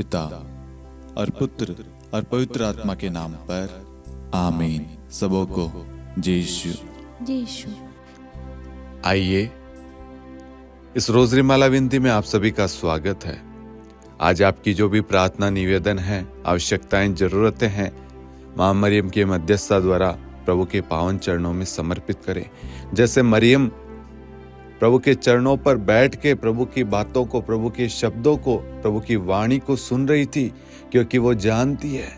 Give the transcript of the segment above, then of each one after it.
पिता और पुत्र और पवित्र आत्मा के नाम पर आमीन। सबों को जय यीशु। जय यीशु। आइए, इस रोजरी माला विनती में आप सभी का स्वागत है। आज आपकी जो भी प्रार्थना, निवेदन है, आवश्यकताएं, जरूरतें हैं, मां मरियम के मध्यस्थता द्वारा प्रभु के पावन चरणों में समर्पित करें। जैसे मरियम प्रभु के चरणों पर बैठ के प्रभु की बातों को, प्रभु के शब्दों को, प्रभु की वाणी को सुन रही थी, क्योंकि वो जानती है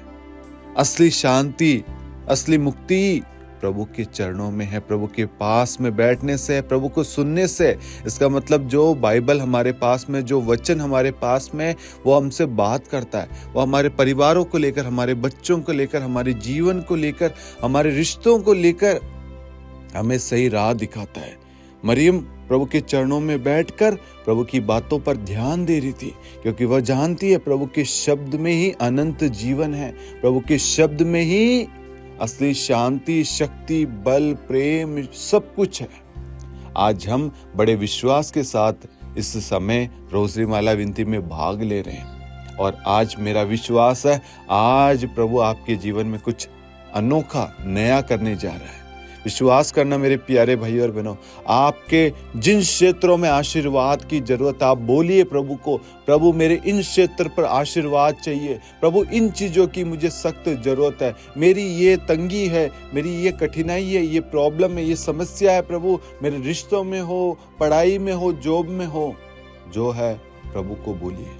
असली शांति, असली मुक्ति प्रभु के चरणों में है, प्रभु के पास में बैठने से, प्रभु को सुनने से। इसका मतलब जो बाइबल हमारे पास में, जो वचन हमारे पास में, वो हमसे बात करता है। वो हमारे परिवारों को लेकर, हमारे बच्चों को लेकर, हमारे जीवन को लेकर, हमारे रिश्तों को लेकर हमें सही राह दिखाता है। मरियम प्रभु के चरणों में बैठकर प्रभु की बातों पर ध्यान दे रही थी, क्योंकि वह जानती है प्रभु के शब्द में ही अनंत जीवन है, प्रभु के शब्द में ही असली शांति, शक्ति, बल, प्रेम सब कुछ है। आज हम बड़े विश्वास के साथ इस समय रोजरी माला विनती में भाग ले रहे हैं, और आज मेरा विश्वास है आज प्रभु आपके जीवन में कुछ अनोखा नया करने जा रहा है। विश्वास करना मेरे प्यारे भाई और बहनों, आपके जिन क्षेत्रों में आशीर्वाद की जरूरत, आप बोलिए प्रभु को, प्रभु मेरे इन क्षेत्र पर आशीर्वाद चाहिए, प्रभु इन चीजों की मुझे सख्त जरूरत है, मेरी ये तंगी है, मेरी ये कठिनाई है, ये प्रॉब्लम है, ये समस्या है, प्रभु मेरे रिश्तों में हो, पढ़ाई में हो, जॉब में हो, जो है प्रभु को बोलिए।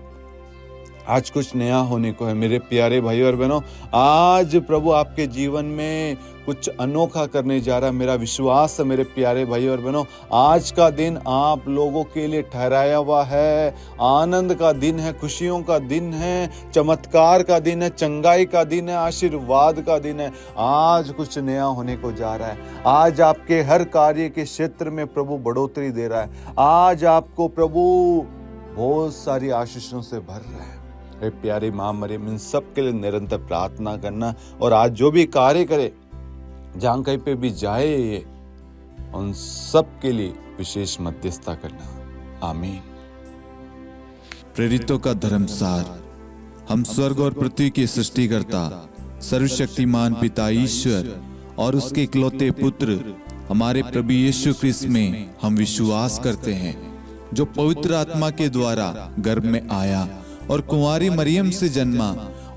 आज कुछ नया होने को है मेरे प्यारे भाई और बहनों। आज प्रभु आपके जीवन में कुछ अनोखा करने जा रहा है। मेरा विश्वास है मेरे प्यारे भाई और बहनों, आज का दिन आप लोगों के लिए ठहराया हुआ है। आनंद का दिन है, खुशियों का दिन है, चमत्कार का दिन है, चंगाई का दिन है, आशीर्वाद का दिन है। आज कुछ नया होने को जा रहा है। आज आपके हर कार्य के क्षेत्र में प्रभु बढ़ोतरी दे रहा है। आज आपको प्रभु बहुत सारी आशीषों से भर रहा है। हे प्यारी मां मरियम, इन सब के लिए निरंतर प्रार्थना करना, और आज जो भी कार्य करे, जहां कहीं पे भी जाए, ये उन सब के लिए विशेष मध्यस्थता करना। आमीन। प्रेरितों का धर्मसार। हम स्वर्ग और पृथ्वी के सृष्टिकर्ता, सर्वशक्तिमान पिता ईश्वर और उसके इकलौते पुत्र हमारे प्रभु यीशु क्रिस्त में हम विश्वास करते हैं, जो पवित्र आत्मा के द्वारा गर्भ में आया और कुंवारी मरियम से जन्मा।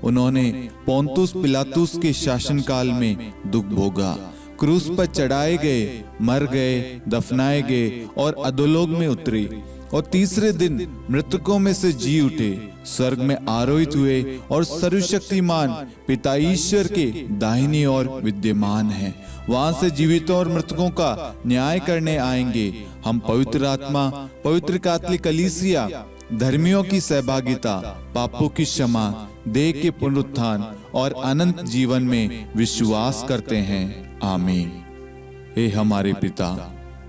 उन्होंने पोंतुस पिलातुस के शासनकाल में दुख भोगा, क्रूस पर चढ़ाए गए, मर गए, दफनाए गए और अधोलोक में उतरे, और तीसरे दिन मृतकों में से जी उठे, स्वर्ग में आरोहित हुए और सर्वशक्तिमान पिता ईश्वर के दाहिनी ओर विद्यमान हैं। वहां से जीवितों और मृतकों का न्याय करने आएंगे। हम पवित्र आत्मा, पवित्र कैथोलिक कलीसिया, धर्मियों की सहभागिता, पापों की क्षमा, देह के पुनरुत्थान और अनंत जीवन में विश्वास करते हैं। आमीन। हे हमारे पिता,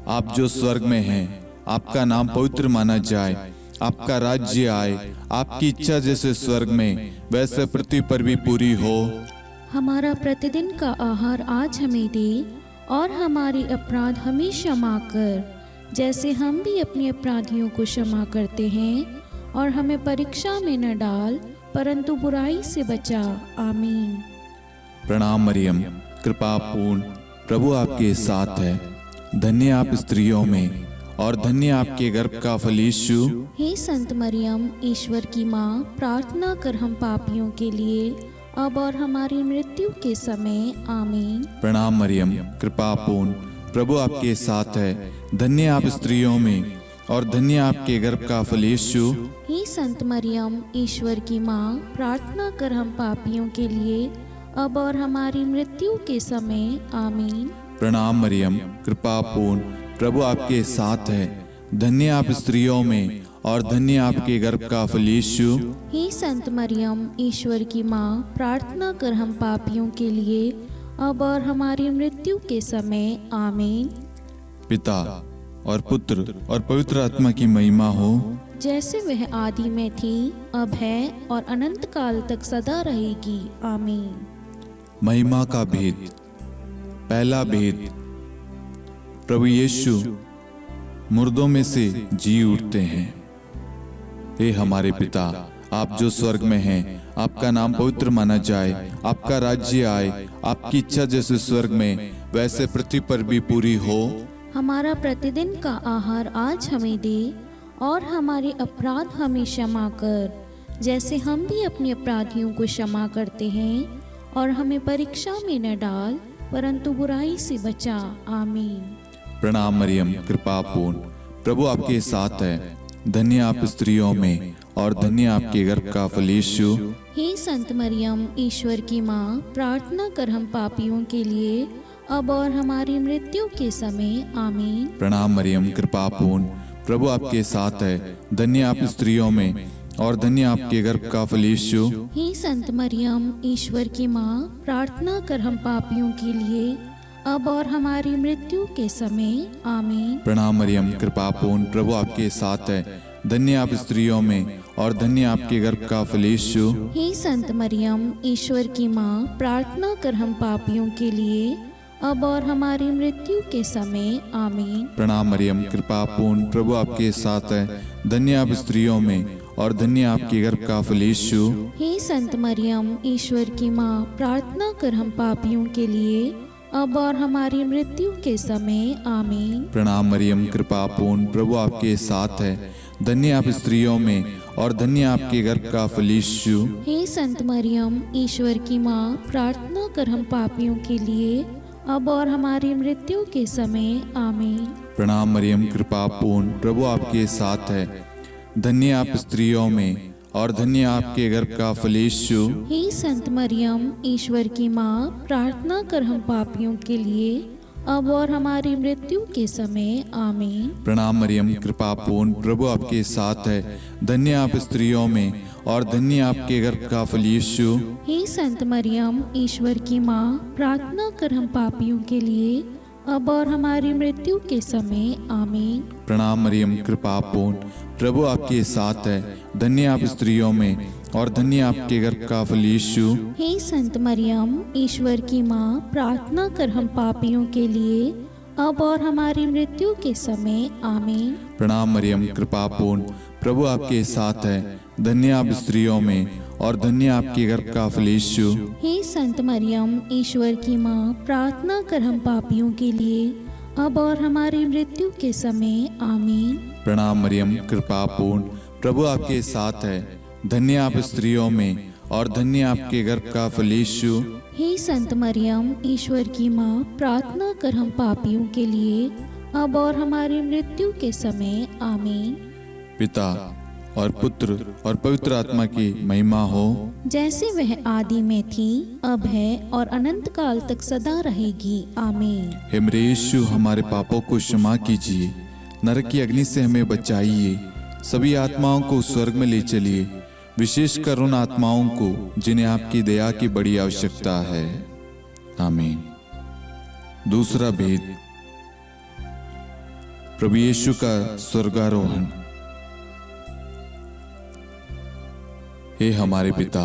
आप जो स्वर्ग में हैं, आपका नाम पवित्र माना जाए, आपका राज्य आए, आपकी इच्छा जैसे स्वर्ग में वैसे पृथ्वी पर भी पूरी हो। हमारा प्रतिदिन का आहार आज हमें दे, और हमारे अपराध हमें क्षमा कर, जैसे हम भी अपने अपराधियों को क्षमा करते हैं, और हमें परीक्षा में न डाल, परंतु बुराई से बचा। आमीन। प्रणाम मरियम, कृपा पूर्ण, प्रभु आपके साथ है। धन्य आप स्त्रियों में, और धन्य आपके गर्भ का फल यीशु। हे संत मरियम, ईश्वर की माँ, प्रार्थना कर हम पापियों के लिए, अब और हमारी मृत्यु के समय। आमीन। प्रणाम मरियम, कृपा पूर्ण, प्रभु आपके साथ है। धन्य आप स्त्रियों में, और धन्य आपके गर्भ का फल यीशु। हे संत मरियम, ईश्वर की माँ, प्रार्थना कर हम पापियों के लिए, अब और हमारी मृत्यु के समय। आमीन। प्रणाम मरियम, कृपा पूर्ण, प्रभु आपके साथ है। धन्य आप स्त्रियों में, और धन्य आपके गर्भ का फल यीशु। हे संत मरियम, ईश्वर की माँ, प्रार्थना कर हम पापियों के लिए, अब और हमारी मृत्यु के समय। आमीन। पिता और पुत्र और पवित्र आत्मा की महिमा हो, जैसे वह आदि में थी, अब है, और अनंत काल तक सदा रहेगी। आमीन। महिमा का भेद। पहला भेद, प्रभु यीशु मुर्दों में से जी उठते हैं। हे हमारे पिता, आप जो स्वर्ग में हैं, आपका नाम पवित्र माना जाए, आपका राज्य आए, आपकी इच्छा जैसे स्वर्ग में वैसे पृथ्वी पर भी पूरी हो। हमारा प्रतिदिन का आहार आज हमें दे, और हमारे अपराध हमें क्षमा कर, जैसे हम भी अपने अपराधियों को क्षमा करते हैं, और हमें परीक्षा में न डाल, परंतु बुराई से बचा। आमीन। प्रणाम मरियम, कृपा पूर्ण, प्रभु आपके साथ है। धन्य आप स्त्रियों में, और धन्य आपके गर्भ का फल यीशु। हे संत मरियम, ईश्वर की माँ, प्रार्थना कर हम पापियों के लिए, अब और हमारी मृत्यु के समय। आमीन। प्रणाम मरियम, कृपा पूर्ण, प्रभु आपके साथ है। धन्य आप स्त्रियों में, और धन्य आपके गर्भ का फल यीशु। हे संत मरियम, ईश्वर की माँ, प्रार्थना कर हम पापियों के लिए, अब और हमारी मृत्यु के समय। आमीन। प्रणाम मरियम, कृपा पूर्ण, प्रभु आपके साथ है। धन्य आप स्त्रियों में, और धन्य आपके गर्भ का फल यीशु। हे संत मरियम, ईश्वर की माँ, प्रार्थना कर हम पापियों के लिए, अब और हमारी मृत्यु के समय। आमीन। प्रणाम मरियम, कृपा पूर्ण, प्रभु आपके साथ है। धन्य आप स्त्रियों में, और धन्य आपके गर्भ का फल यीशु। हे संत मरियम, ईश्वर की माँ, प्रार्थना कर हम पापियों के लिए, अब और हमारी मृत्यु के समय। आमीन। प्रणाम मरियम, कृपा पूर्ण, प्रभु आपके साथ है। धन्य आप स्त्रियों में, और धन्य आपके गर्भ का फल यीशु। हे संत मरियम, ईश्वर की माँ, प्रार्थना कर हम पापियों के लिए, अब और हमारी मृत्यु के समय। आमीन। प्रणाम मरियम, कृपा पूर्ण, प्रभु आपके साथ है। धन्य आप स्त्रियों में, और धन्य आपके गर्भ का फल यीशु। हे संत मरियम, ईश्वर की माँ, प्रार्थना कर हम पापियों के लिए, अब और हमारी मृत्यु के समय। आमीन। प्रणाम मरियम, कृपा पूर्ण, प्रभु आपके साथ है। धन्य आप स्त्रियों में, और धन्य आपके गर्भ का फल यीशु। हे संत मरियम, ईश्वर की माँ, प्रार्थना कर हम पापियों के लिए, अब और हमारी मृत्यु के समय। आमीन। प्रणाम मरियम, कृपा पूर्ण, प्रभु आपके साथ है। धन्य आप स्त्रियों में, और धन्य आपके गर्भ का फल यीशु। हे संत मरियम, ईश्वर की माँ, प्रार्थना कर हम पापियों के लिए, अब और हमारी मृत्यु के समय। आमीन। प्रणाम मरियम, कृपा पूर्ण, प्रभु आपके साथ है। धन्य आप स्त्रियों में, और धन्य आपके गर्भ का फल यीशु। हे संत मरियम, ईश्वर की माँ, प्रार्थना कर हम पापियों के लिए, अब और हमारी मृत्यु के समय। आमीन। प्रणाम मरियम, कृपा पूर्ण, प्रभु आपके साथ है। धन्य आप स्त्रियों में, और धन्य आपके गर्भ का फल यीशु। हे संत मरियम, ईश्वर की माँ, प्रार्थना कर हम पापियों के लिए, अब और हमारी मृत्यु के समय। आमीन। पिता और पुत्र और पवित्र आत्मा की महिमा हो, जैसे वह आदि में थी, अब है, और अनंत काल तक सदा रहेगी। आमीन। हे मेरे यीशु, हमारे पापों को क्षमा कीजिए, नरक की अग्नि से हमें बचाइए, सभी आत्माओं को स्वर्ग में ले चलिए, विशेषकर उन आत्माओं को जिन्हें आपकी दया की बड़ी आवश्यकता है। आमीन। दूसरा भेद, प्रभु यीशु का स्वर्गारोहण। हे हमारे पिता,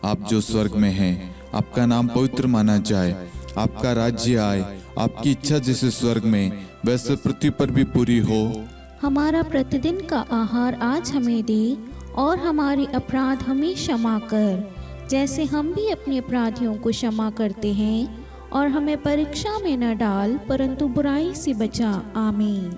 आप जो स्वर्ग में हैं, आपका नाम पवित्र माना जाए, आपका राज्य आए, आपकी इच्छा जैसे स्वर्ग में वैसे पृथ्वी पर भी पूरी हो। हमारा प्रतिदिन का आहार आज हमें दे, और हमारे अपराध हमें क्षमा कर, जैसे हम भी अपने अपराधियों को क्षमा करते हैं, और हमें परीक्षा में न डाल, परंतु बुराई से बचा। आमीन।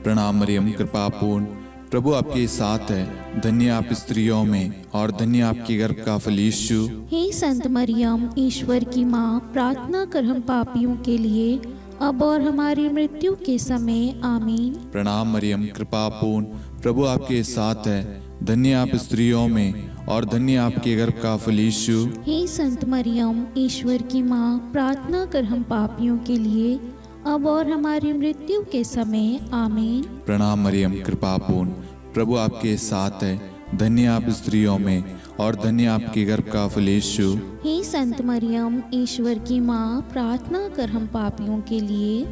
प्रणाम मरियम, कृपा पूर्ण, प्रभु आपके साथ है। धन्य आप स्त्रियों में, और धन्य आपके गर्भ का फल यीशु। हे संत मरियम, ईश्वर की माँ, प्रार्थना कर हम पापियों के लिए, अब और हमारी मृत्यु के समय। आमीन। प्रणाम मरियम, कृपा पूर्ण, प्रभु आपके साथ है। धन्य आप स्त्रियों में, और धन्य आपके गर्भ का फल यीशु। हे संत मरियम, ईश्वर की माँ, प्रार्थना कर हम पापियों के लिए, अब और हमारी मृत्यु के समय। आमीन। प्रणाम मरियम, कृपा पूर्ण, प्रभु आपके साथ है। धन्य आप स्त्रियों में, और धन्य आपके गर्भ का फल यीशु। हे संत मरियम, ईश्वर की माँ, प्रार्थना कर हम पापियों के लिए,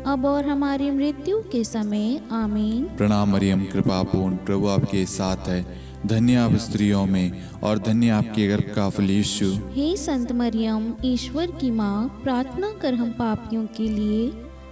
अब और हमारी मृत्यु के समय। आमीन। प्रणाम मरियम, कृपा पूर्ण, प्रभु आपके साथ है। धन्य आप स्त्रियों में, और धन्य आपके गर्भ का फल यीशु। हे संत मरियम, ईश्वर की माँ, प्रार्थना कर हम पापियों के लिए,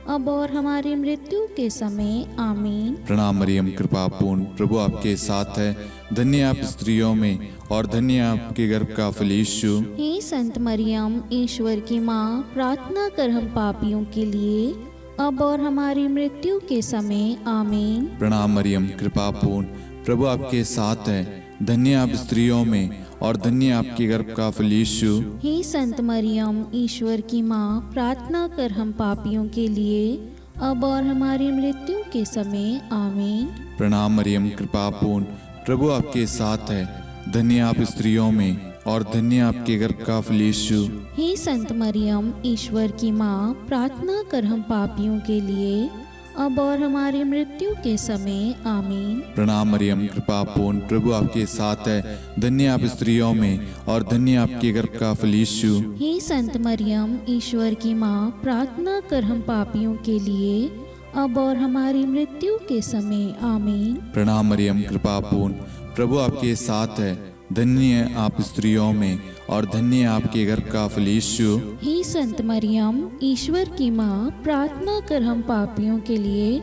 अब और हमारी मृत्यु के समय आमीन। प्रणाम मरियम, कृपा पूर्ण, प्रभु आपके साथ है। धन्य आप स्त्रियों में और धन्य आपके गर्भ का फल यीशु। हे संत मरियम, ईश्वर की माँ, प्रार्थना कर हम पापियों के लिए, अब और हमारी मृत्यु के समय आमीन। प्रणाम मरियम, कृपा पूर्ण, प्रभु आपके साथ है। धन्य आप स्त्रियों में और धन्य आपके गर्भ का फल यीशु। हे संत मरियम, ईश्वर की माँ, प्रार्थना कर हम पापियों के लिए, अब और हमारी मृत्यु के समय आमीन। प्रणाम मरियम, कृपा पूर्ण, प्रभु आपके साथ है। धन्य आप स्त्रियों में और धन्य आपके गर्भ का फल यीशु। हे संत मरियम, ईश्वर की माँ, प्रार्थना कर हम पापियों के लिए, अब और हमारी मृत्यु के समय आमीन। प्रणाम मरियम, कृपा पूर्ण, प्रभु आपके साथ है। धन्य आप स्त्रियों में और धन्य आपके गर्भ का फल यीशु। हे संत मरियम, ईश्वर की माँ, प्रार्थना कर हम पापियों के लिए, अब और हमारी मृत्यु के समय आमीन। प्रणाम मरियम, कृपा पूर्ण, प्रभु आपके साथ है। धन्य आप स्त्रियों में और धन्य आपके गर्भ का फल यीशु। हे संत मरियम, ईश्वर की माँ, प्रार्थना कर हम पापियों के लिए,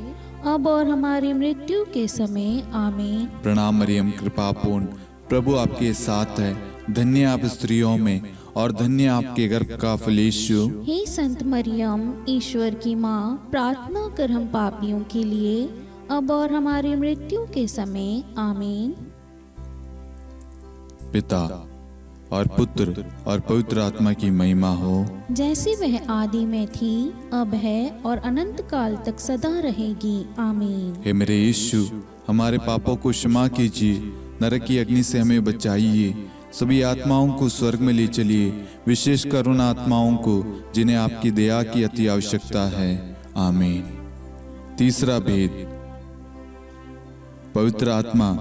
अब और हमारी मृत्यु के समय आमीन। प्रणाम मरियम, कृपा पूर्ण, प्रभु आपके साथ है। धन्य आप स्त्रियों में और धन्य आपके गर्भ का फल यीशु। हे संत मरियम, ईश्वर की माँ, प्रार्थना कर हम पापियों के लिए, अब और हमारी मृत्यु के समय आमीन। पिता और पुत्र और पवित्र आत्मा की महिमा हो, जैसे वह आदि में थी, अब है और अनंत काल तक सदा रहेगी आमीन। हे मेरे यीशु, हमारे पापों को क्षमा कीजिए, नरक की अग्नि से हमें बचाइए, सभी आत्माओं को स्वर्ग में ले चलिए, विशेषकर उन आत्माओं को जिन्हें आपकी दया की अति आवश्यकता है। आमीन। तीसरा भेद, पवित्र आत्मा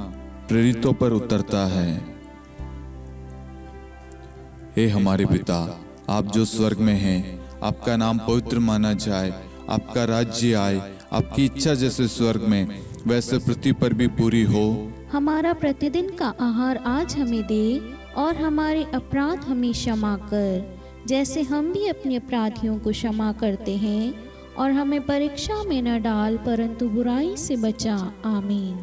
प्रेरितों पर उतरता है। हे हमारे पिता, आप जो स्वर्ग में हैं, आपका नाम पवित्र माना जाए, आपका राज्य आए, आपकी इच्छा जैसे स्वर्ग में वैसे पृथ्वी पर भी पूरी हो। हमारा प्रतिदिन का आहार आज हमें दे, और हमारे अपराध हमें क्षमा कर, जैसे हम भी अपने अपराधियों को क्षमा करते हैं, और हमें परीक्षा में न डाल, परंतु बुराई से बचा। आमीन।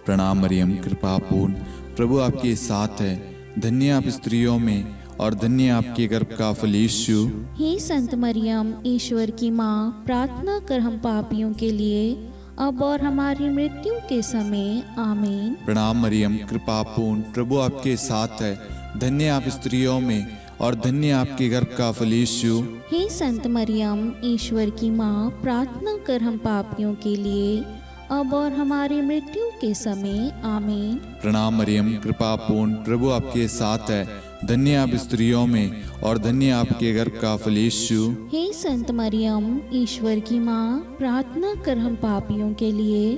प्रणाम मरियम, कृपा पूर्ण, प्रभु आपके साथ है। धन्य आप स्त्रियों में और धन्य आपके गर्भ का फल यीशु। हे संत मरियम, ईश्वर की माँ, प्रार्थना कर हम पापियों के लिए, अब और हमारी मृत्यु के समय आमीन। प्रणाम मरियम, कृपा पूर्ण, प्रभु आपके साथ है। धन्य आप स्त्रियों में और धन्य आपके गर्भ का फल यीशु। हे संत मरियम, ईश्वर की माँ, प्रार्थना कर हम पापियों के लिए, अब और हमारी मृत्यु के समय आमीन। प्रणाम मरियम, कृपा पूर्ण, प्रभु आपके साथ है। धन्य आप स्त्रियों में और धन्य आपके गर्भ का फल यीशु। हे संत मरियम, ईश्वर की माँ, प्रार्थना कर हम पापियों के लिए,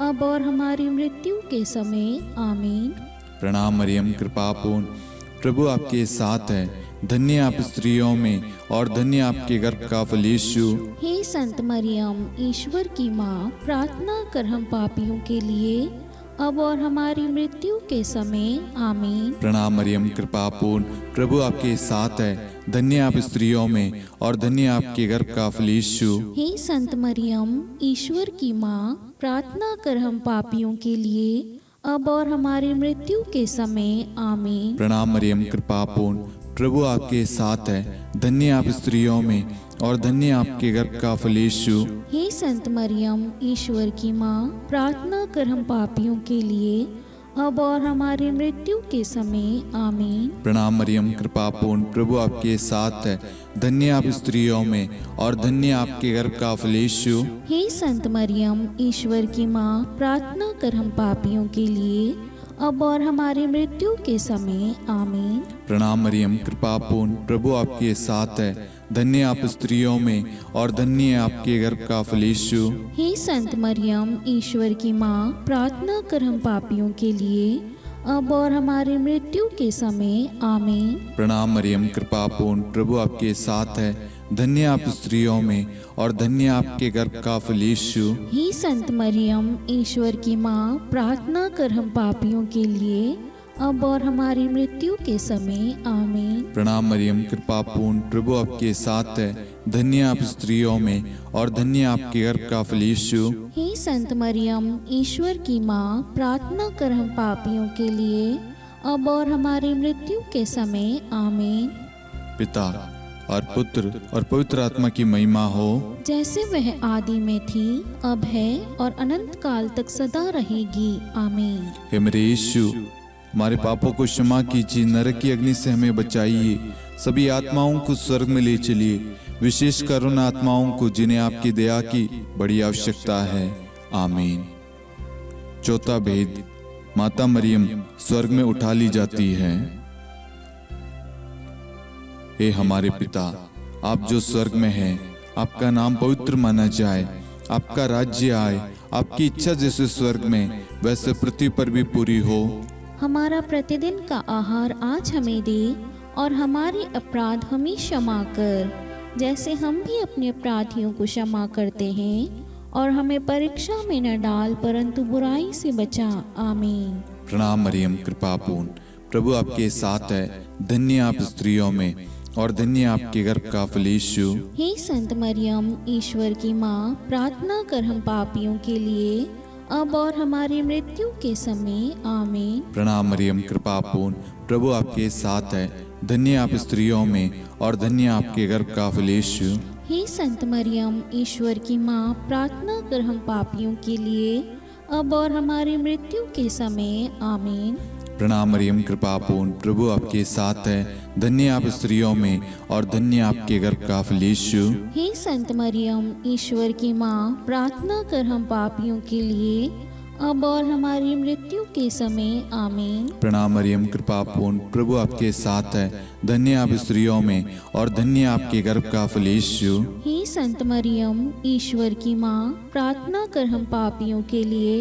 अब और हमारी मृत्यु के समय आमीन। प्रणाम मरियम, कृपा पूर्ण, प्रभु आपके साथ है। धन्य आप स्त्रियों में और धन्य आपके गर्भ का फल यीशु। हे संत मरियम, ईश्वर की माँ, प्रार्थना कर हम पापियों के लिए, अब और हमारी मृत्यु के समय आमीन। प्रणाम मरियम, कृपा पूर्ण, प्रभु आपके साथ है। धन्य आप स्त्रियों में और धन्य आपके गर्भ का फल यीशु। हे संत मरियम, ईश्वर की माँ, प्रार्थना कर हम पापियों के लिए, अब और हमारी मृत्यु के समय आमीन। प्रणाम मरियम, कृपा पूर्ण, प्रभु आपके साथ है। धन्य आप स्त्रियों में और धन्य आपके गर्भ का फल यीशु। हे संत मरियम, ईश्वर की माँ, प्रार्थना कर हम पापियों के लिए, अब और हमारी मृत्यु के समय आमीन। प्रणाम मरियम, कृपा पूर्ण, प्रभु आपके साथ है। धन्य आप स्त्रियों में और धन्य आपके गर्भ का फल यीशु। हे संत मरियम, ईश्वर की माँ, प्रार्थना कर हम पापियों के लिए, अब और हमारी मृत्यु के समय आमीन। प्रणाम मरियम, कृपा पूर्ण, प्रभु आपके साथ है। धन्य आप स्त्रियों में और धन्य आपके गर्भ का फल यीशु। हे संत मरियम, ईश्वर की माँ, प्रार्थना कर हम पापियों के लिए, अब और हमारी मृत्यु के समय आमीन। प्रणाम मरियम, कृपा पूर्ण, प्रभु आपके साथ है। धन्य आप स्त्रियों में और धन्य आपके गर्भ का फल यीशु। हे संत मरियम, ईश्वर की माँ, प्रार्थना कर हम पापियों के लिए, अब और हमारी मृत्यु के समय आमीन। प्रणाम मरियम, कृपा पूर्ण, प्रभु आपके साथ है। धन्य आप स्त्रियों में और धन्य आपके गर्भ का फल यीशु। हे संत मरियम, ईश्वर की माँ, प्रार्थना कर हम पापियों के लिए अब और हमारी मृत्यु के समय आमीन। पिता और पुत्र और पवित्र आत्मा की महिमा हो, जैसे वह आदि में थी, अब है और अनंत काल तक सदा रहेगी आमीन। हे मेरे यीशु, हमारे पापों को क्षमा कीजिए, नरक की अग्नि से हमें बचाइए, सभी आत्माओं को स्वर्ग में ले चलिए, विशेषकर उन आत्माओं को जिन्हें आपकी दया की बड़ी आवश्यकता है आमीन। चौथा भेद, माता मरियम स्वर्ग में उठा ली जाती है। हे हमारे पिता, आप जो स्वर्ग में हैं, आपका नाम पवित्र माना जाए, आपका राज्य आए, आपकी इच्छा जैसे स्वर्ग में वैसे पृथ्वी पर भी पूरी हो। हमारा प्रतिदिन का आहार आज हमें दे, और हमारे अपराध हमें क्षमा कर, जैसे हम भी अपने अपराधियों को क्षमा करते हैं, और हमें परीक्षा में न डाल, परंतु बुराई से बचा आमीन। प्रणाम मरियम, कृपा पूर्ण, प्रभु आपके साथ है। धन्य आप स्त्रियों में और धन्य आपके गर्भ का फल यीशु। हे संत मरियम, ईश्वर की माँ, प्रार्थना कर हम पापियों के लिए अब और हमारी मृत्यु के समय आमीन। प्रणाम मरियम, कृपा पूर्ण, प्रभु आपके साथ है। धन्य आप स्त्रियों में और धन्य आपके गर्भ का फल यीशु। हे संत मरियम, ईश्वर की माँ, प्रार्थना कर हम पापियों के लिए अब और हमारी मृत्यु के समय आमीन। प्रणाम मरियम, कृपा पूर्ण, प्रभु आपके साथ है। धन्य आप स्त्रियों में और धन्य आपके गर्भ का फल यीशु। हे संत मरियम, ईश्वर की माँ, प्रार्थना कर हम पापियों के लिए अब और हमारी मृत्यु के समय आमीन। प्रणाम मरियम, कृपा पूर्ण, प्रभु आपके साथ है। धन्य आप स्त्रियों में और धन्य आपके गर्भ का फल यीशु। हे संत मरियम, ईश्वर की माँ, प्रार्थना कर हम पापियों के लिए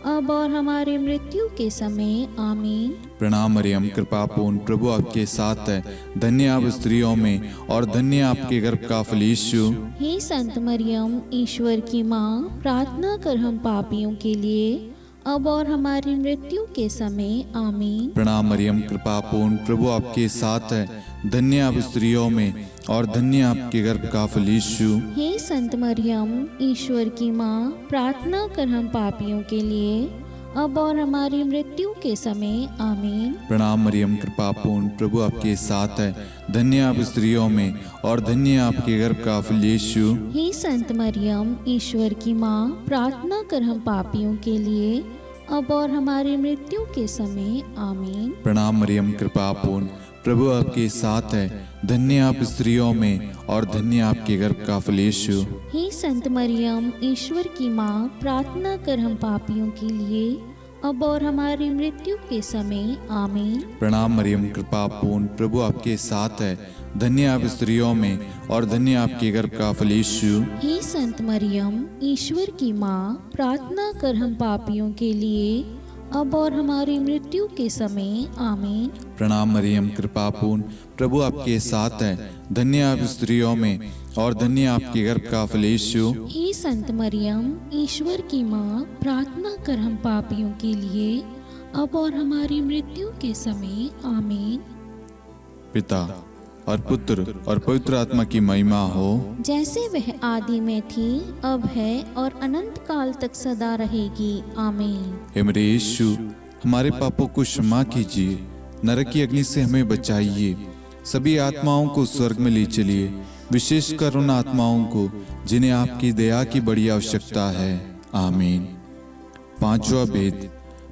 अब और हमारी मृत्यु के समय आमीन। प्रणाम मरियम, कृपा पूर्ण, प्रभु आपके साथ है। धन्य आप स्त्रियों में और धन्य आपके गर्भ का फल यीशु। हे संत मरियम, ईश्वर की माँ, प्रार्थना कर हम पापियों के लिए अब और हमारी मृत्यु के समय आमीन। प्रणाम मरियम, कृपा पूर्ण, प्रभु आपके साथ है। धन्य आप स्त्रियों में और धन्य आपके गर्भ का फल यीशु। हे संत मरियम, ईश्वर की माँ, प्रार्थना कर हम पापियों के लिए अब और हमारी मृत्यु के समय आमीन। प्रणाम मरियम, कृपा पूर्ण, प्रभु आपके साथ है। धन्य आप स्त्रियों में और धन्य आपके गर्भ का फल यीशु। हे संत मरियम, ईश्वर की माँ, प्रार्थना कर हम पापियों के लिए अब और हमारी मृत्यु के समय आमीन। प्रणाम मरियम, कृपा पूर्ण, प्रभु आपके साथ है। धन्य आप स्त्रियों में और धन्य आपके गर्भ का फल यीशु। हे संत मरियम, ईश्वर की माँ, प्रार्थना कर हम पापियों के लिए अब और हमारी मृत्यु के समय आमीन। प्रणाम मरियम, कृपा पूर्ण, प्रभु आपके साथ है। धन्य आप स्त्रियों में और धन्य आपके गर्भ का फल यीशु। हे संत मरियम, ईश्वर की माँ, प्रार्थना कर हम पापियों के लिए अब और हमारी मृत्यु के समय आमीन। प्रणाम मरियम, कृपा पूर्ण, प्रभु आपके साथ है। धन्य आप स्त्रियों में और धन्य आपके गर्भ का फल यीशु। हे संत मरियम, ईश्वर की माँ, प्रार्थना कर हम पापियों के लिए अब और हमारी मृत्यु के समय आमीन। पिता और पुत्र और पवित्र आत्मा की महिमा हो, जैसे वह आदि में थी, अब है और अनंत काल तक सदा रहेगी आमीन। हे मेरे यीशु, हमारे पापों को क्षमा कीजिए, नरक की अग्नि से हमें बचाइए, सभी आत्माओं को स्वर्ग में ले चलिए, विशेषकर उन आत्माओं को जिन्हें आपकी दया की बड़ी आवश्यकता है आमीन। पांचवा भेद,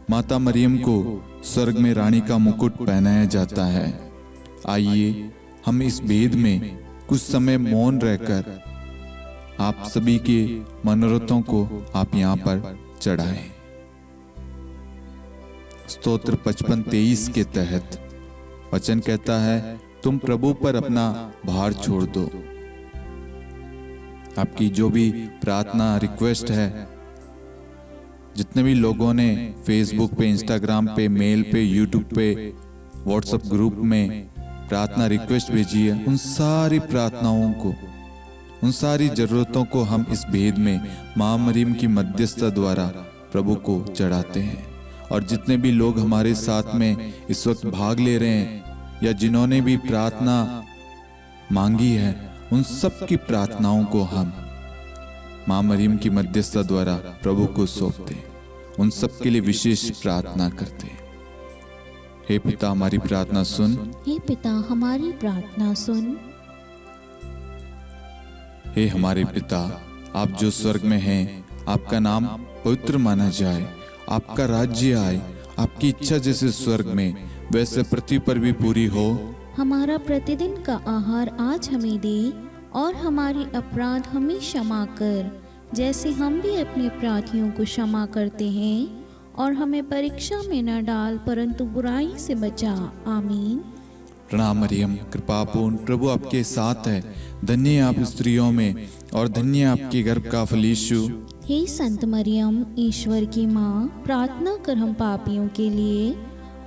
माता मरियम को स्वर्ग में रानी का मुकुट पहनाया जाता है। आइए हम इस भेद में कुछ समय मौन रहकर आप सभी के मनोरथों को आप यहाँ पर चढ़ाएं। स्तोत्र 55-23 के तहत वचन कहता है, तुम प्रभु पर अपना भार छोड़ दो। आपकी जो भी प्रार्थना रिक्वेस्ट है, जितने भी लोगों ने फेसबुक पे, इंस्टाग्राम पे, मेल पे, यूट्यूब पे, व्हाट्सएप ग्रुप में प्रार्थना रिक्वेस्ट भेजी है, उन सारी प्रार्थनाओं को, उन सारी जरूरतों को हम इस भेद में मां मरियम की मध्यस्थता द्वारा प्रभु को चढ़ाते हैं और जितने भी लोग हमारे साथ में इस वक्त भाग ले रहे हैं या जिन्होंने भी प्रार्थना मांगी है, उन सब की प्रार्थनाओं को हम माँ मरियम की मध्यस्थता द्वारा प्रभु को सौंपते, उन सब के लिए विशेष प्रार्थना करते। हे पिता, हमारी प्रार्थना सुन। हे पिता, हमारी प्रार्थना सुन। हे हमारे पिता, आप जो स्वर्ग में हैं, आपका नाम पवित्र माना जाए, आपका राज्य आए, आपकी इच्छा जैसे स्वर्ग में वैसे पृथ्वी पर भी पूरी हो। हमारा प्रतिदिन का आहार आज हमें दे, और हमारी अपराध हमें क्षमा कर, जैसे हम भी अपने अपराधियों को क्षमा करते हैं, और हमें परीक्षा में न डाल, परंतु बुराई से बचा। आमीन। प्रणाम मरियम, कृपापूर्ण, प्रभु आपके साथ है, धन्य आप स्त्रियों में और धन्य आपके गर्भ का फल यीशु। हे संत मरियम, ईश्वर की माँ, प्रार्थना कर हम पापियों के लिए,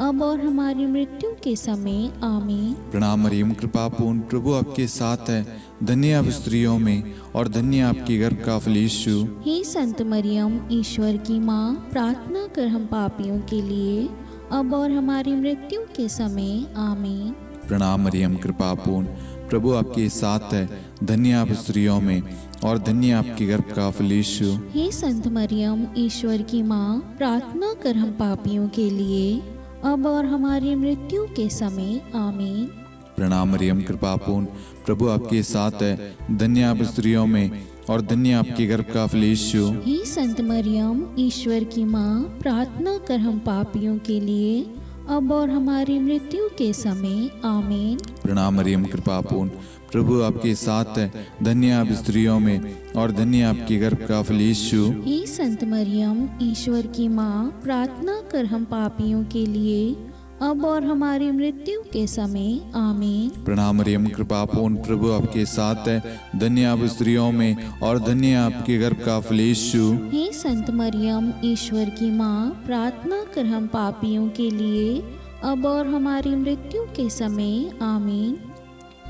अब और हमारी मृत्यु के समय। आमीन। प्रणाम मरियम, कृपापूर्ण, प्रभु आपके साथ है, धन्य आप स्त्रियों में और धन्य आपके गर्भ का फल यीशु। हे संत मरियम, ईश्वर की माँ, प्रार्थना कर हम पापियों के लिए, अब और हमारी मृत्यु के समय। आमीन। प्रणाम मरियम, कृपापूर्ण, प्रभु आपके साथ है, धन्य आप स्त्रियों में और धन्य आपके गर्भ का फल यीशु। हे संत मरियम, ईश्वर की माँ, प्रार्थना कर हम पापियों के लिए, अब और हमारी मृत्यु के समय। आमीन। प्रणाम मरियम, कृपापूर्ण, प्रभु आपके साथ है, धन्य आप स्त्रियों में और धन्य आपके गर्भ का फल यीशु। हे संत मरियम, ईश्वर की माँ, प्रार्थना कर हम पापियों के लिए, अब और हमारी मृत्यु के समय। आमीन। प्रणाम मरियम, कृपापूर्ण, प्रभु आपके साथ है, धन्य आप स्त्रियों में और धन्य आपके गर्भ का फल यीशु। हे संत मरियम, ईश्वर की माँ, प्रार्थना कर हम पापियों के लिए, अब और हमारी मृत्यु के समय। आमीन। प्रणाम मरियम, कृपापूर्ण, प्रभु आपके साथ है, धन्य आप स्त्रियों में और धन्य आपके गर्भ का फल यीशु। हे संत मरियम, ईश्वर की माँ, प्रार्थना कर हम पापियों के लिए, अब और हमारी मृत्यु के समय। आमीन।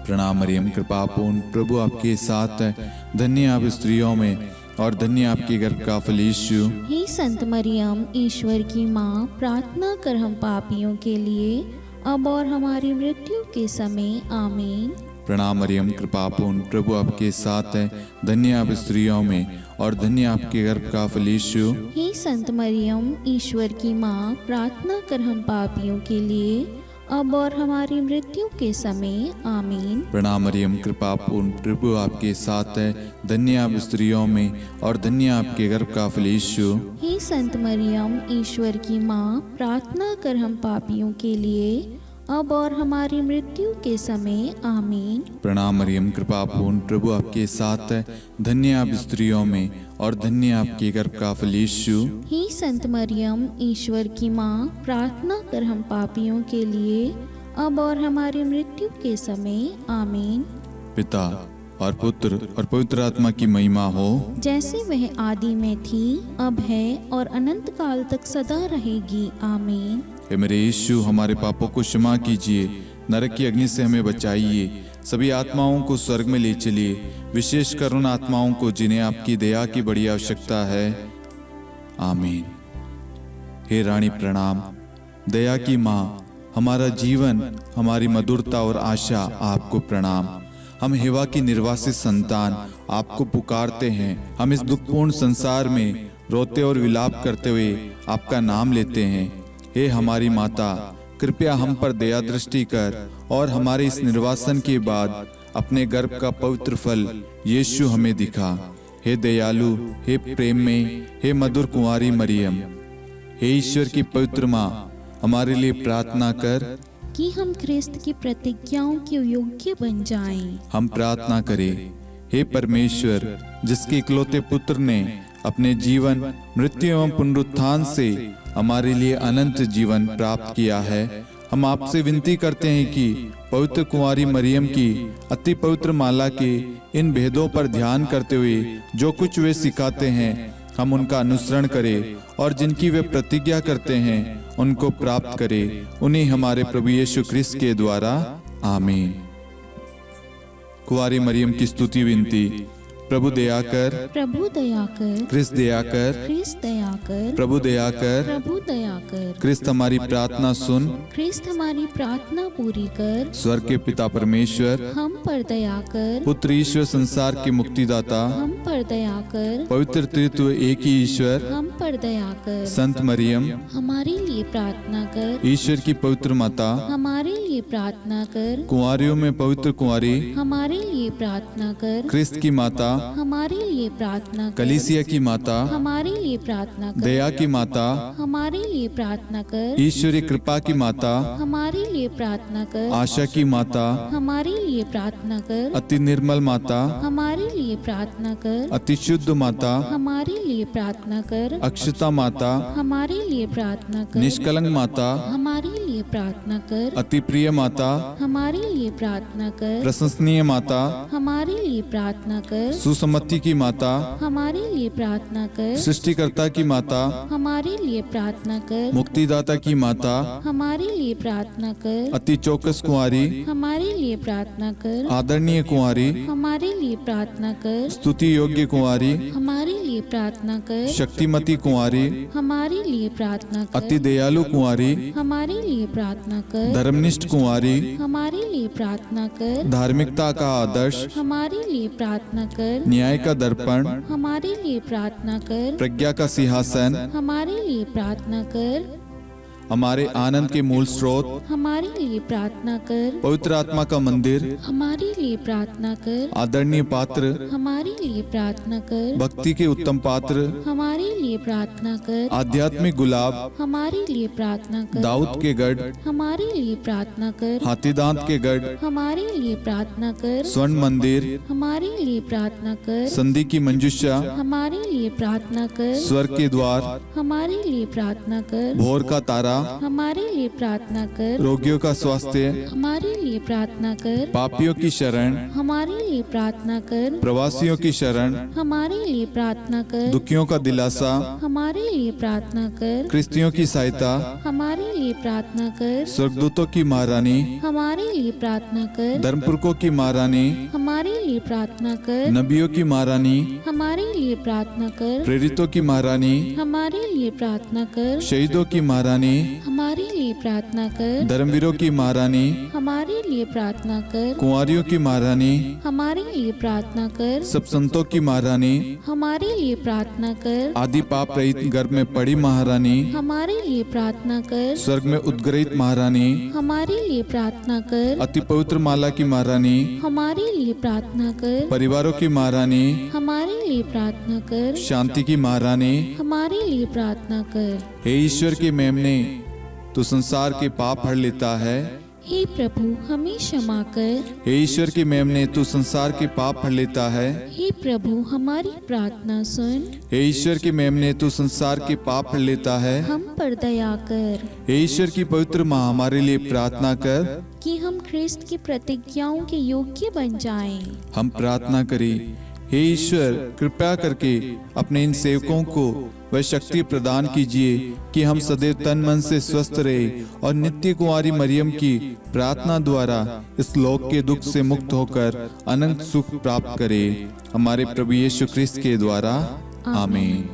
प्रणाम मरियम, कृपापूर्ण, प्रभु आपके साथ है, धन्य आप स्त्रियों में और धन्य आपके गर्भ का फल यीशु। हे संत मरियम, ईश्वर की माँ, प्रार्थना कर हम पापियों के लिए, अब और हमारी मृत्यु के समय। आमीन। प्रणाम मरियम, कृपापूर्ण, प्रभु आपके साथ है, धन्य आप स्त्रियों में और धन्य आपके गर्भ का फल यीशु। हे संत मरियम, ईश्वर की माँ, प्रार्थना कर हम पापियों के लिए, अब और हमारी मृत्यु के समय। आमीन। प्रणाम मरियम, कृपापूर्ण, प्रभु आपके साथ है, धन्य आप स्त्रियों में और धन्य आपके गर्भ का फल यीशु। हे संत मरियम, ईश्वर की माँ, प्रार्थना कर हम पापियों के लिए, अब और हमारी मृत्यु के समय। आमीन। प्रणाम मरियम, कृपापूर्ण, प्रभु आपके साथ है, धन्य आप स्त्रियों में और धन्य आपके गर्भ का फल यीशु। हे संत मरियम, ईश्वर की माँ, प्रार्थना कर हम पापियों के लिए, अब और हमारी मृत्यु के समय। आमीन। पिता और पुत्र और पवित्र आत्मा की महिमा हो, जैसे वह आदि में थी, अब है और अनंत काल तक सदा रहेगी। आमीन। हे मेरे यीशु, हमारे पापों को क्षमा कीजिए, नरक की अग्नि से हमें बचाइए, सभी आत्माओं को स्वर्ग में ले चलिए, विशेषकर उन आत्माओं को जिन्हें आपकी दया की बड़ी आवश्यकता है। आमीन। हे रानी प्रणाम, दया की माँ, हमारा जीवन, हमारी मधुरता और आशा आपको प्रणाम। हम हेवा की निर्वासित संतान आपको पुकारते हैं। हम इस दुखपूर्ण संसार में रोते और विलाप करते हुए आपका नाम लेते हैं। हे हमारी माता, कृपया हम पर दया दृष्टि कर और हमारे इस निर्वासन के बाद अपने गर्भ का पवित्र फल यीशु हमें दिखा। हे दयालु, हे प्रेम में, हे मधुर कुंवारी मरियम, हे ईश्वर की पवित्र माँ, हमारे लिए प्रार्थना कर कि हम ख्रिस्त की प्रतिज्ञाओं के योग्य बन जाएं। हम प्रार्थना करें। हे परमेश्वर, जिसके इकलौते पुत्र ने अपने जीवन, मृत्यु एवं पुनरुत्थान से हमारे लिए अनंत जीवन प्राप्त किया है, हम आपसे विनती करते हैं कि पवित्र कुंवारी मरियम की अति पवित्र माला के इन भेदों पर ध्यान करते हुए जो कुछ वे सिखाते हैं, हम उनका अनुसरण करें और जिनकी वे प्रतिज्ञा करते हैं उनको प्राप्त करें। उन्हीं हमारे प्रभु यीशु ख्रिस्त के द्वारा। आमीन। कुंवारी मरियम की स्तुति विनती। प्रभु दया कर, प्रभु दया कर, क्रिस्त दया कर, ख्रिस्त दया कर, प्रभु दया कर, प्रभु दया कर, क्रिस्त हमारी प्रार्थना सुन। ख्रिस्त हमारी प्रार्थना पूरी कर, स्वर्ग के पिता परमेश्वर, हम पर दया कर, पुत्र ईश्वर संसार के मुक्तिदाता, हम पर दया कर, पवित्र तृत्व एक ही ईश्वर, हम पर दया कर, संत मरियम, हमारे लिए प्रार्थना कर, ईश्वर की पवित्र माता, हमारे लिए प्रार्थना कर, कुंवारियों में पवित्र कुंवारी, हमारे लिए प्रार्थना कर, क्रिस्त की माता, हमारे लिए प्रार्थना कर, कलीसिया की माता, हमारे लिए प्रार्थना कर, दया की माता, हमारे लिए प्रार्थना कर, ईश्वरीय कृपा की माता, हमारे लिए प्रार्थना कर, आशा की माता, हमारे लिए प्रार्थना कर, अति निर्मल माता, हमारे लिए प्रार्थना कर, अति शुद्ध माता, हमारे लिए प्रार्थना कर, अक्षता माता, हमारे लिए प्रार्थना कर, निष्कलंक माता, हमारे लिए प्रार्थना कर, अति प्रिय माता, हमारे लिए प्रार्थना कर, प्रशंसनीय माता, हमारे लिए प्रार्थना कर, सुसम्मति की माता, हमारे लिए प्रार्थना कर, सृष्टिकर्ता की माता, हमारे लिए प्रार्थना कर, मुक्तिदाता की माता, हमारे लिए प्रार्थना कर, अति चौकस कुंवारी, हमारे लिए प्रार्थना कर, आदरणीय कुंवारी, हमारे लिए प्रार्थना कर, स्तुति योग्य कुंवारी, हमारे लिए प्रार्थना कर, शक्तिमती कुंवारी, हमारे लिए प्रार्थना अति कर, दयालु कुंवारी, हमारे लिए प्रार्थना कर, धर्मनिष्ठ कुंवारी, हमारे लिए प्रार्थना कर, धार्मिकता का आदर्श, हमारे लिए प्रार्थना कर, न्याय का दर्पण, हमारे लिए प्रार्थना कर, प्रज्ञा का सिंहासन, हमारे लिए प्रार्थना कर, हमारे आनंद के मूल स्रोत, हमारे लिए प्रार्थना कर, पवित्र आत्मा का मंदिर, हमारे लिए प्रार्थना कर, आदरणीय पात्र, हमारे लिए प्रार्थना कर, भक्ति के उत्तम पात्र, हमारे लिए प्रार्थना कर, आध्यात्मिक गुलाब, हमारे लिए प्रार्थना कर, दाऊद के गढ़, हमारे लिए प्रार्थना कर, हाथीदांत के गढ़, हमारे लिए प्रार्थना कर, स्वर्ण मंदिर, हमारे लिए प्रार्थना कर, संधि की मंजुषा, हमारे लिए प्रार्थना कर, स्वर्ग के द्वार, हमारे लिए प्रार्थना कर, भोर का तारा, हमारे लिए प्रार्थना कर, रोगियों का स्वास्थ्य, हमारे लिए प्रार्थना कर, पापियों की शरण, हमारे लिए प्रार्थना कर, प्रवासियों की शरण, हमारे लिए प्रार्थना कर, दुखियों का दिलासा, हमारे लिए प्रार्थना कर, क्रिस्तियों की सहायता, हमारे लिए प्रार्थना कर, स्वर्गदूतों की महारानी, हमारे लिए प्रार्थना कर, धर्मपुरखों की महारानी, हमारे लिए प्रार्थना कर, नबियों की महारानी, हमारे लिए प्रार्थना कर, प्रेरितों की महारानी, हमारे लिए प्रार्थना कर, शहीदों की महारानी, हमारे लिए प्रार्थना कर, धर्मवीरों की महारानी, हमारे लिए प्रार्थना कर, कुंवारियों की महारानी, हमारे लिए प्रार्थना कर, सब संतों की महारानी, हमारे लिए प्रार्थना कर, आदि पाप रहित गर्भ में पड़ी महारानी, हमारे लिए प्रार्थना कर, स्वर्ग में उद्ग्रहित महारानी, हमारे लिए प्रार्थना कर, अति पवित्र माला की महारानी, हमारे लिए प्रार्थना कर, परिवारों की महारानी, हमारे लिए प्रार्थना कर, शांति की महारानी, हमारे लिए प्रार्थना कर। हे ईश्वर के मेमने, तू संसार के पाप हर लेता है। हे प्रभु हमें क्षमा कर। हे ईश्वर के मेमने, तू संसार के पाप हर लेता है। हे प्रभु हमारी प्रार्थना सुन। हे ईश्वर के मेमने, तू संसार के पाप हर लेता है। हम पर दया कर हे ईश्वर की पवित्र माँ, हमारे लिए प्रार्थना कर कि हम ख्रिस्त की प्रतिज्ञाओं के योग्य बन जाएं। हम प्रार्थना करें। हे ईश्वर, कृपया करके अपने इन सेवकों को वह शक्ति प्रदान कीजिए कि हम सदैव तन मन से स्वस्थ रहे और नित्य कुंवारी मरियम की प्रार्थना द्वारा इस लोक के दुख से मुक्त होकर अनंत सुख प्राप्त करें। हमारे प्रभु यीशु ख्रिस्त के द्वारा आमीन।